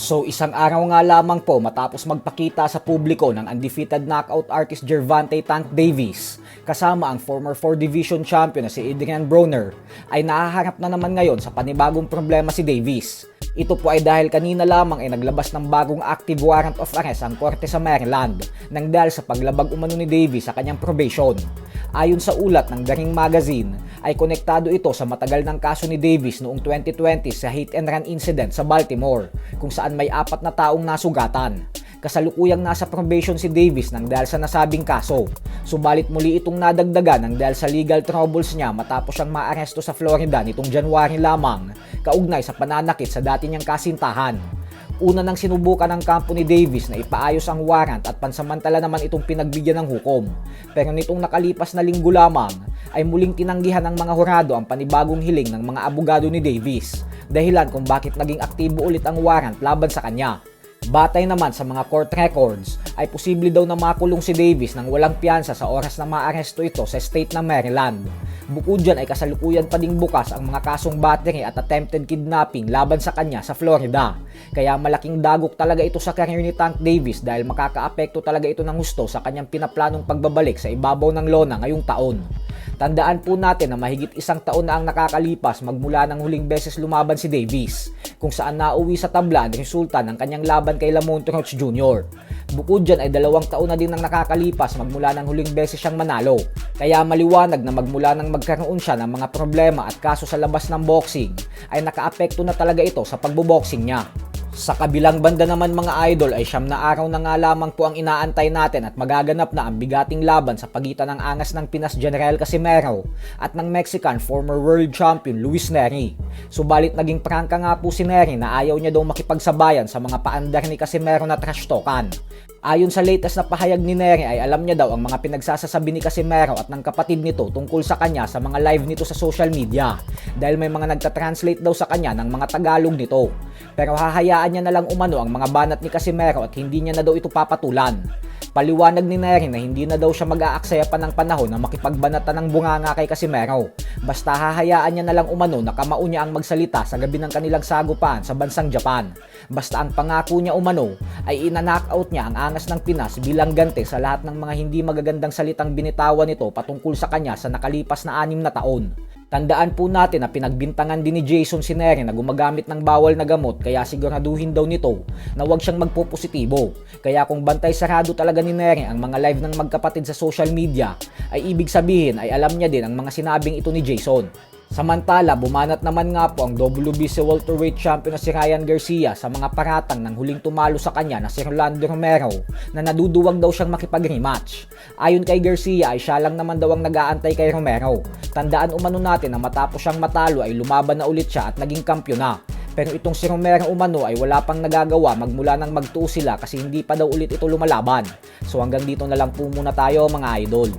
So isang araw nga lamang po matapos magpakita sa publiko ng undefeated knockout artist Gervonta Tank Davis kasama ang former 4 Division champion na si Adrian Broner ay nahaharap na naman ngayon sa panibagong problema si Davis. Ito po ay dahil kanina lamang ay naglabas ng bagong active warrant of arrest ang korte sa Maryland nang dahil sa paglabag umano ni Davis sa kanyang probation. Ayon sa ulat ng The Ring Magazine, ay konektado ito sa matagal ng kaso ni Davis noong 2020 sa hit and run incident sa Baltimore, kung saan may 4 na taong nasugatan. Kasalukuyang nasa probation si Davis nang dahil sa nasabing kaso. Subalit muli itong nadagdagan nang dahil sa legal troubles niya matapos siyang maaresto sa Florida nitong January lamang, kaugnay sa pananakit sa dati niyang kasintahan. Una nang sinubukan ng kampo ni Davis na ipaayos ang warrant at pansamantala naman itong pinagbigyan ng hukom. Pero nitong nakalipas na linggo lamang ay muling tinanggihan ng mga hurado ang panibagong hiling ng mga abogado ni Davis, dahilan kung bakit naging aktibo ulit ang warrant laban sa kanya. Batay naman sa mga court records, ay posible daw na makulong si Davis nang walang piyansa sa oras na maaresto ito sa state ng Maryland. Bukod dyan ay kasalukuyan pa ding bukas ang mga kasong battery at attempted kidnapping laban sa kanya sa Florida. Kaya malaking dagok talaga ito sa career ni Tank Davis dahil makakaapekto talaga ito ng husto sa kanyang pinaplanong pagbabalik sa ibabaw ng lona ngayong taon. Tandaan po natin na mahigit 1 taon na ang nakakalipas magmula ng huling beses lumaban si Davis, kung saan nauwi sa tabla ang resulta ng kanyang laban kay Lamont Roach Jr. Bukod dyan ay 2 taon na din ang nakakalipas magmula ng huling beses siyang manalo. Kaya maliwanag na magmula nang magkaroon siya ng mga problema at kaso sa labas ng boxing, ay nakaapekto na talaga ito sa pagboboxing niya. Sa kabilang banda naman mga idol ay 9 na araw na nga lamang po ang inaantay natin at magaganap na ang bigating laban sa pagitan ng angas ng Pinas General Casimero at ng Mexican former world champion Luis Nery. Subalit naging prangka nga po si Nery na ayaw niya daw makipagsabayan sa mga paandar ni Casimero na trash talkan. Ayon sa latest na pahayag ni Nery ay alam niya daw ang mga pinagsasasabi ni Casimero at ng kapatid nito tungkol sa kanya sa mga live nito sa social media dahil may mga nagtatranslate daw sa kanya ng mga Tagalog nito. Pero hahayaan niya na lang umano ang mga banat ni Casimero at hindi niya na daw ito papatulan. Paliwanag ni Nery na hindi na daw siya mag-aaksaya pa ng panahon na makipagbanatan ng bunganga kay Casimero. Basta hahayaan niya na lang umano na kamao niya ang magsalita sa gabi ng kanilang sagupaan sa bansang Japan. Basta ang pangako niya umano ay ina-knockout niya ang angas ng Pinas bilang ganti sa lahat ng mga hindi magagandang salitang binitawan nito patungkol sa kanya sa nakalipas na 6 na taon. Tandaan po natin na pinagbintangan din ni Jason si Nery na gumagamit ng bawal na gamot kaya siguraduhin daw nito na huwag siyang magpopositibo. Kaya kung bantay sarado talaga ni Nery ang mga live ng magkapatid sa social media, ay ibig sabihin ay alam niya din ang mga sinabing ito ni Jason. Samantala, bumanat naman nga po ang WBC welterweight champion na si Ryan Garcia sa mga paratang ng huling tumalo sa kanya na si Rolando Romero na naduduwag daw siyang makipag-rematch. Ayon kay Garcia ay siya lang naman daw ang nag-aantay kay Romero. Tandaan umano natin na matapos siyang matalo ay lumaban na ulit siya at naging kampiyon na. Pero itong si Romero umano ay wala pang nagagawa magmula nang magtuo sila kasi hindi pa daw ulit ito lumalaban. So hanggang dito na lang po muna tayo mga idol.